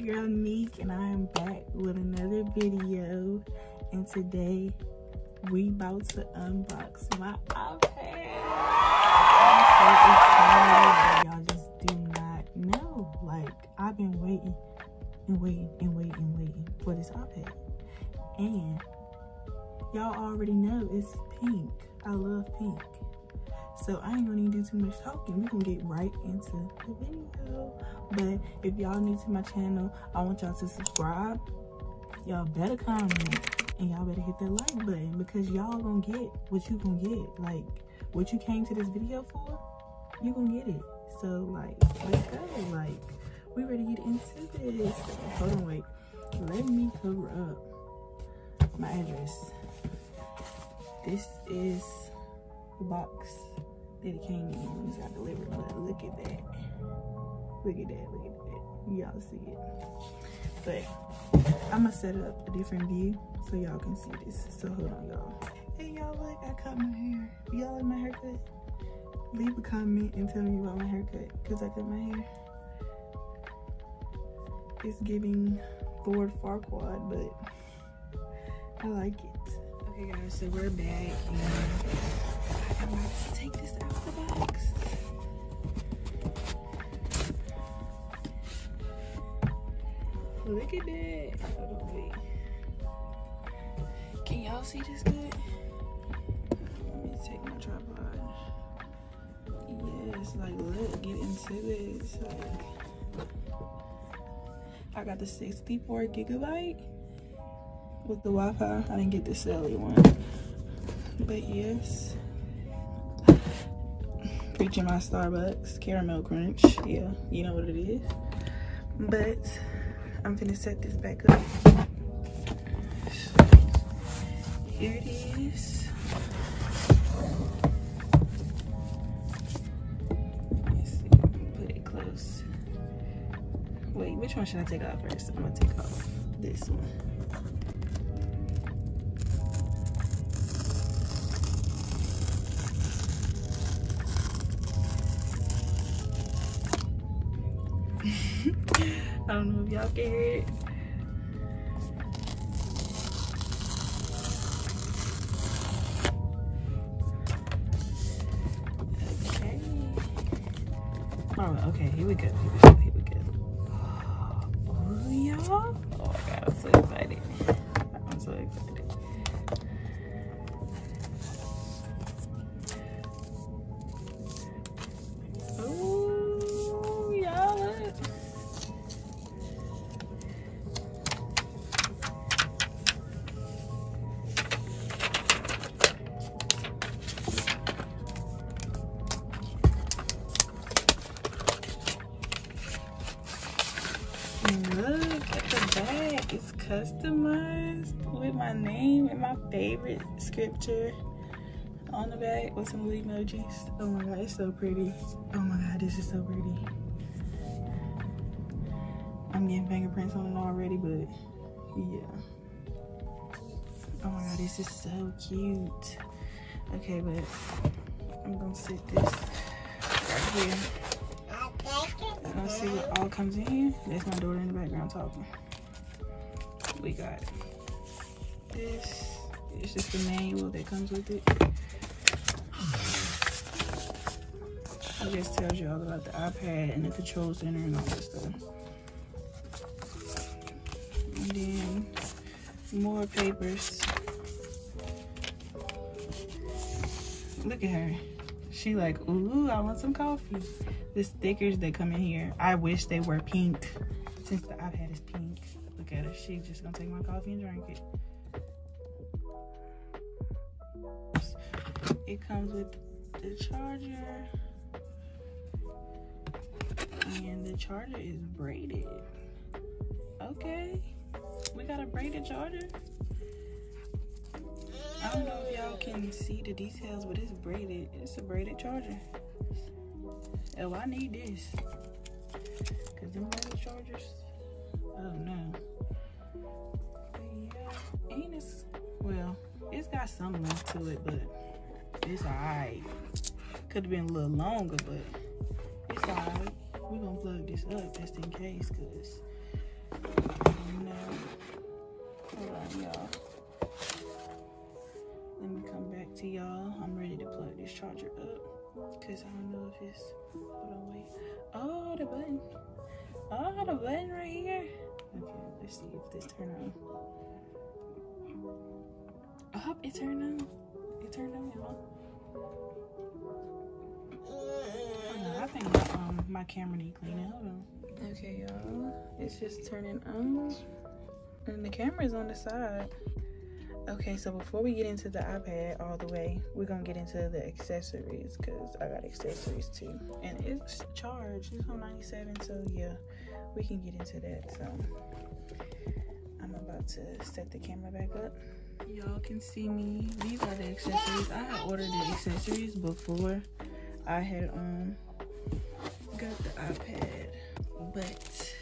Girl Neek, and I am back with another video, and today we about to unbox my iPad. I'm so excited. Y'all just do not know. Like, I've been waiting for this iPad, and y'all already know it's pink. I love pink. So I ain't gonna do too much talking. We're gonna get right into the video. But if y'all new to my channel, I want y'all to subscribe. Y'all better comment, and y'all better hit that like button, because y'all gonna get what you gonna get. Like, what you came to this video for, you gonna get it. So like, let's go. Like, we ready to get into this. Hold on, wait. Let me cover up my address. This is the box that it came in when it got delivered. But look at that. Look at that. Y'all see it. But I'm gonna set up a different view so y'all can see this. So hold on, y'all. Hey y'all, look, I cut my hair. Y'all like my haircut? Leave a comment and tell me about my haircut, because I cut my hair. It's giving Ford Farquaad, but I like it. Okay guys, so we're back, and I'm about to take this out of the box. Look at that. Hold on, wait. Can y'all see this good? Let me take my tripod. Yes, like, look, get into this. Like, I got the 64 gigabyte with the Wi-Fi. I didn't get the cellular one. But yes. Preaching my Starbucks caramel crunch. Yeah, you know what it is. But I'm finna set this back up. Here it is. Let's see, put it close. Wait, which one should I take off first? I'm gonna take off this one. I don't know if y'all can hear it. Okay. Oh, okay, here we go. Oh, y'all. Oh my God, I'm so excited. I'm so excited. Oh, y'all, look. Look at the back. It's customized with my name and my favorite scripture on the back with some little emojis. Oh my God, it's so pretty. Oh my God, this is so pretty. I'm getting fingerprints on it already, but yeah. Oh my God, this is so cute. Okay, but I'm gonna sit this right here. Let's see what all comes in here. There's my daughter in the background talking. We got this. It's just the manual that comes with it. It just tells you all about the iPad and the control center and all that stuff. And then more papers. Look at her. She like, ooh, I want some coffee. The stickers that come in here, I wish they were pink, since the iPad is pink. Look at her. She's just gonna take my coffee and drink it. It comes with the charger, and the charger is braided. Okay, we got a braided charger. I don't know if y'all can see the details, but it's braided. It's a braided charger. Oh, I need this. Cause them braided chargers, oh no. But yeah, and it's, well, it's got some length to it, but it's alright. Could have been a little longer, but it's alright. We're gonna plug this up just in case, cause you know. Hold on, y'all. Let me come back to y'all. I'm ready to plug this charger up, cause I don't know if it's, hold on, wait. Oh, the button. Oh, the button right here. Okay, let's see if this turn on. Oh, it turned on. It turned on, y'all. I think my camera need cleaning. Hold on. Okay, y'all. It's just turning on. And the camera's on the side. Okay, so before we get into the iPad all the way, we're gonna get into the accessories, because I got accessories too. And it's charged. It's on 97, so yeah, we can get into that. So I'm about to set the camera back up. Y'all can see me. These are the accessories. I had ordered the accessories before I had got the iPad, but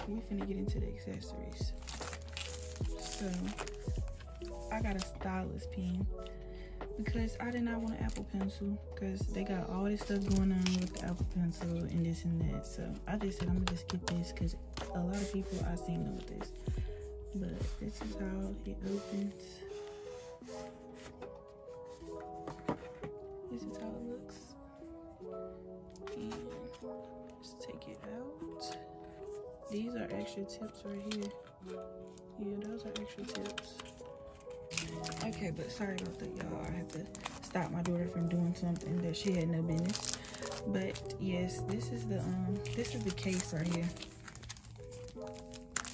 we finna get into the accessories. So I got a stylus pen because I did not want an Apple Pencil, because they got all this stuff going on with the Apple Pencil and this and that. So I just said I'm gonna just get this, because a lot of people I seen them with this. But this is how it opens. This is how it looks. And let's take it out. These are extra tips right here. Yeah, those are extra tips. Okay, but sorry about that, y'all. I had to stop my daughter from doing something that she had no business. But yes, this is the case right here.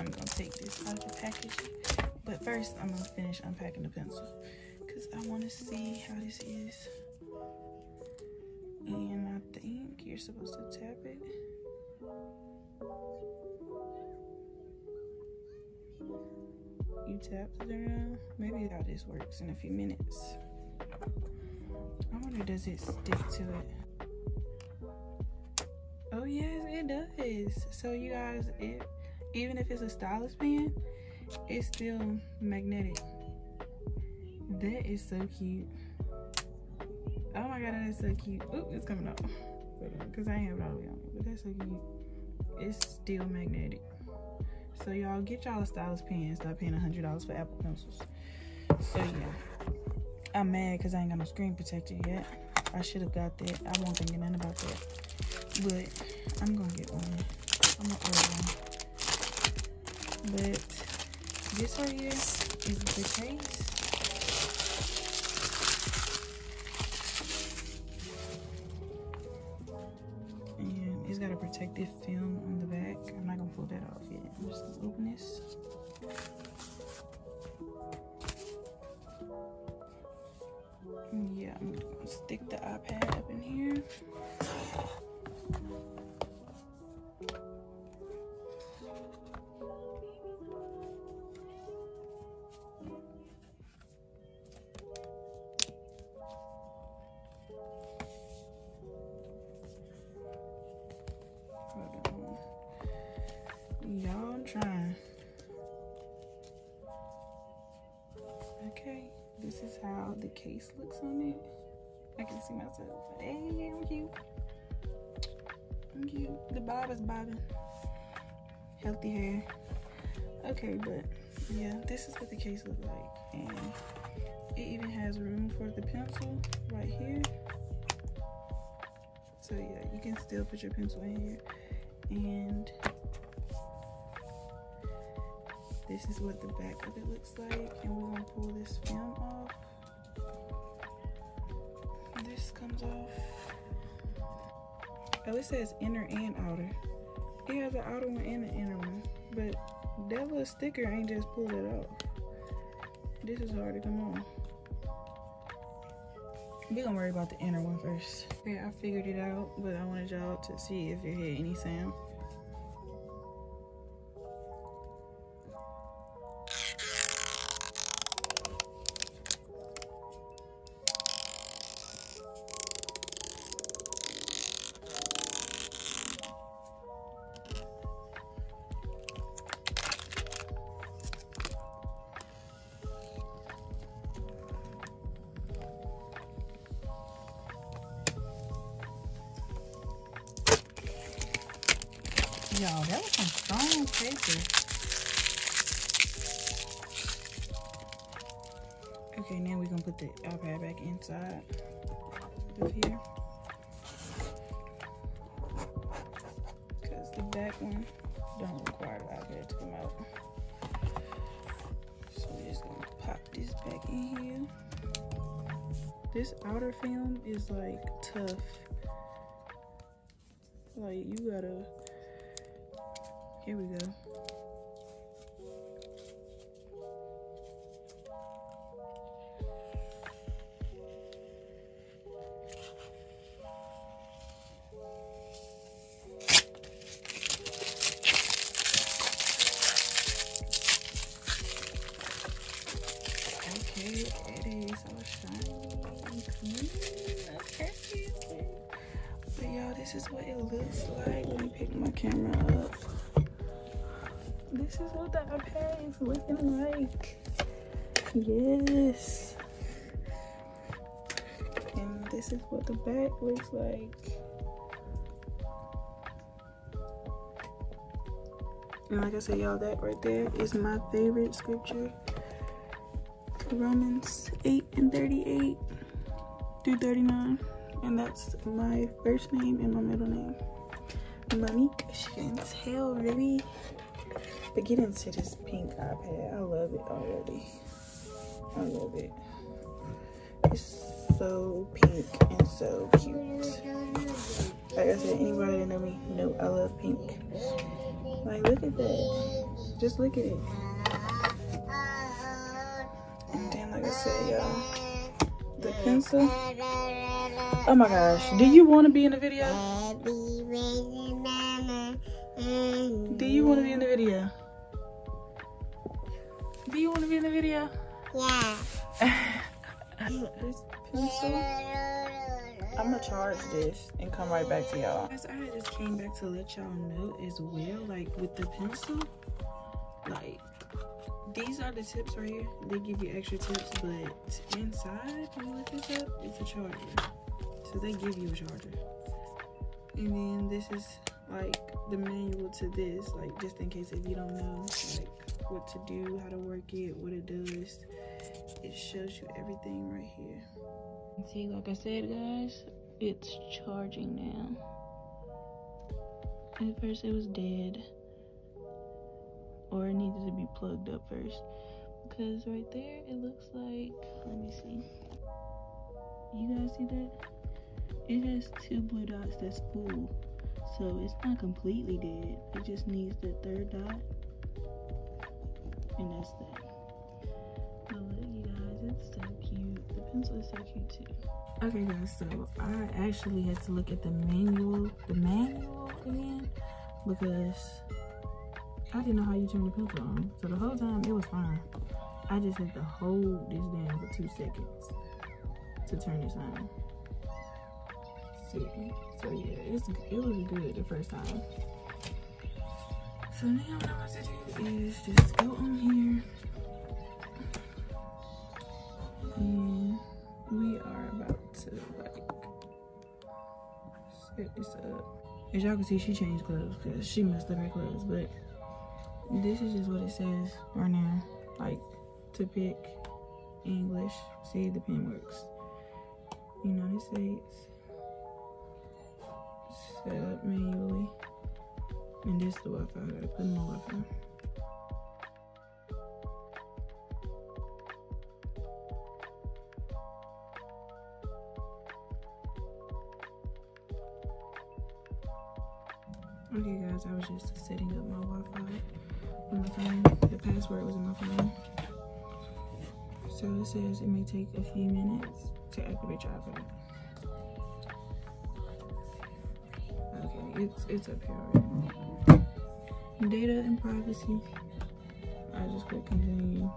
I'm gonna take this out of the package, but first I'm gonna finish unpacking the pencil, because I want to see how this is. And I think you're supposed to tap it. You tap it around. Maybe how this works in a few minutes. I wonder, does it stick to it? Oh yes, it does. So you guys, even if it's a stylus pen, it's still magnetic. That is so cute. Oh my god, that is so cute. Ooh, it's coming out. Because I ain't have it all the way on, but that's so cute. It's still magnetic. So y'all, get y'all a stylus pen. Stop paying $100 for Apple Pencils. So yeah, I'm mad because I ain't got no screen protector yet. I should have got that. I won't think nothing about that. But I'm gonna get one. I'm gonna order one. But this right here is the case. And it's got a protective film on the back. I'm not gonna pull that off yet. I'm just gonna open this. Yeah, I'm gonna stick the iPad up in here. Y'all, I'm trying. Okay, this is how the case looks on it. I can see myself. Hey, I'm cute. I'm cute. The bob is bobbing. Healthy hair. Okay, but yeah, this is what the case looks like. And it even has room for the pencil right here. So yeah, you can still put your pencil in here. And this is what the back of it looks like. And we're gonna pull this film off. This comes off. Oh, it says inner and outer. It has an outer one and an inner one. But that little sticker ain't just pulled it off. This is hard to come on. We're gonna worry about the inner one first. Okay, I figured it out, but I wanted y'all to see if you hear any sound. y'all. That was some strong paper. Okay, now we're gonna put the iPad back inside of here. Because the back one don't require the iPad to come out. So we're just gonna pop this back in here. This outer film is like tough. Like you gotta, here we go. Okay, it is all shiny. Okay. But y'all, this is what it looks like. Let me pick my camera up. This is what the iPad is looking like. Yes. And this is what the back looks like. And like I said, y'all, that right there is my favorite scripture. Romans 8:38 through 39. And that's my first name and my middle name. Monique, she can tell really. But get into this pink iPad. I love it already. I love it. It's so pink and so cute. Like I said, anybody that know me know I love pink. Like, look at that. Just look at it. And then, like I said, y'all, the pencil. Oh my gosh, do you want to be in the video? Do you want to be in the video? Do you want to be in the video? Yeah. This pencil, I'm gonna charge this and come right back to y'all. Guys, I just came back to let y'all know as well, like with the pencil, like these are the tips right here. They give you extra tips, but inside, when you look this up, it's a charger. So they give you a charger. And then this is like the manual to this, like just in case if you don't know like what to do, how to work it, what it does. It shows you everything right here. See, like I said, guys, it's charging now. At first it was dead, or it needed to be plugged up first, because right there it looks like, let me see, you guys see that? It has 2 blue dots that's full, so it's not completely dead. It just needs the 3rd dot, and that's that. But look, you guys, it's so cute. The pencil is so cute too. Okay guys, so I actually had to look at the manual again, because I didn't know how you turn the pencil on. So the whole time it was fine. I just had to hold this down for 2 seconds to turn this on. So yeah, it was good the first time. So now what I'm about to do is just go on here, and we are about to like set this up. As y'all can see, she changed clothes because she messed up her clothes, but this is just what it says right now, like to pick English. See, the pen works. United States. Set up manually. And this is the Wi-Fi. I gotta put in my Wi-Fi. Okay guys, I was just setting up my Wi-Fi on my phone. The password was in my phone. So it says it may take a few minutes to activate your iPad. Okay, it's up here already. Data and privacy. I just click continue.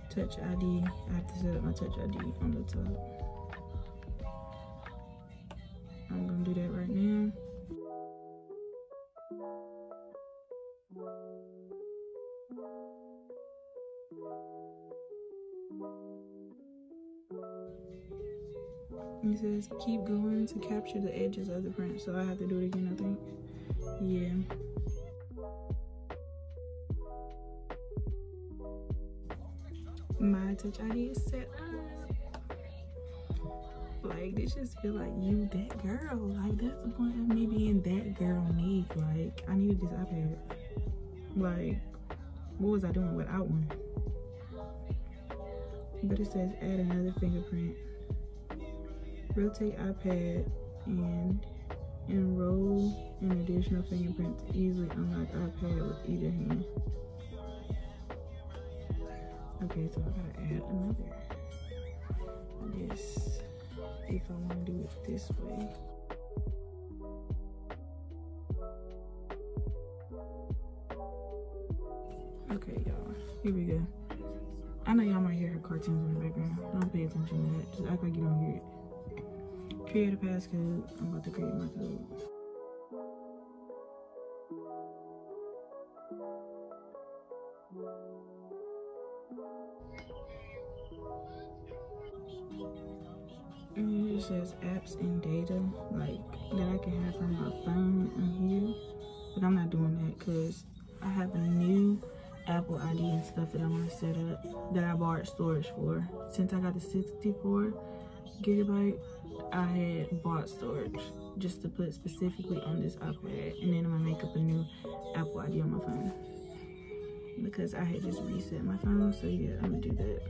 Touch ID. I have to set up my Touch ID on the top. I'm gonna do that right now. It says keep going to capture the edges of the print, so I have to do it again, I think. Yeah. My Touch ID is set up. Like, this just feel like you that girl. Like, that's the point of me being that girl, Nick. Like, I needed this iPad. Like, what was I doing without one? But it says add another fingerprint. Rotate iPad and enroll an additional fingerprint to easily unlock iPad with either hand. Okay, so I gotta add another. I guess if I want to do it this way. Okay, y'all, here we go. I know y'all might hear her cartoons in the background. Don't pay attention to that. Just act like you don't hear it. Create a passcode. I'm about to create my code. And it says apps and data, like that I can have from my phone on here. But I'm not doing that because I have a new Apple ID and stuff that I want to set up that I borrowed storage for. Since I got the 64 gigabyte, I had bought storage just to put specifically on this iPad, and then I'm gonna make up a new Apple ID on my phone because I had just reset my phone. So yeah, I'm gonna do that.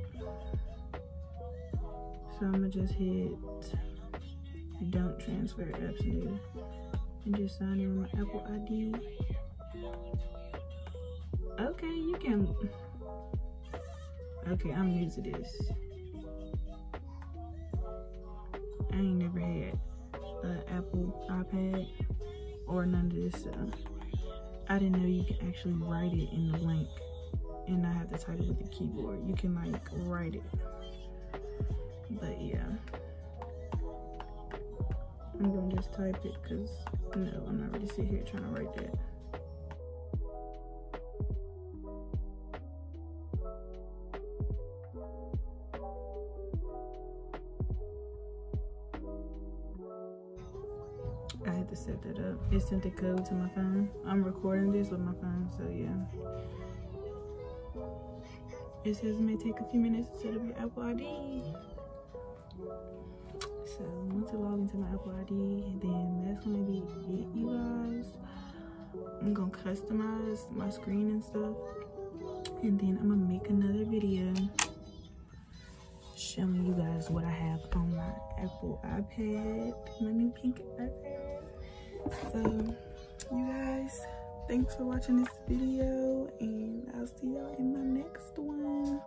So I'm gonna just hit don't transfer apps and data and just sign in with my Apple ID. Okay, you can. Okay, I'm new to this. I ain't never had an Apple iPad or none of this stuff. I didn't know you can actually write it in the blank and not have to type it with the keyboard. You can like write it. But yeah, I'm gonna just type it because no, I'm not ready to sit here trying to write that. I had to set that up. It sent the code to my phone. I'm recording this with my phone, so yeah. It says it may take a few minutes to set up your Apple ID. So once I log into my Apple ID, then that's gonna be it, you guys. I'm gonna customize my screen and stuff, and then I'm gonna make another video showing you guys what I have on my Apple iPad, my new pink iPad. So you guys, thanks for watching this video, and I'll see y'all in my next one.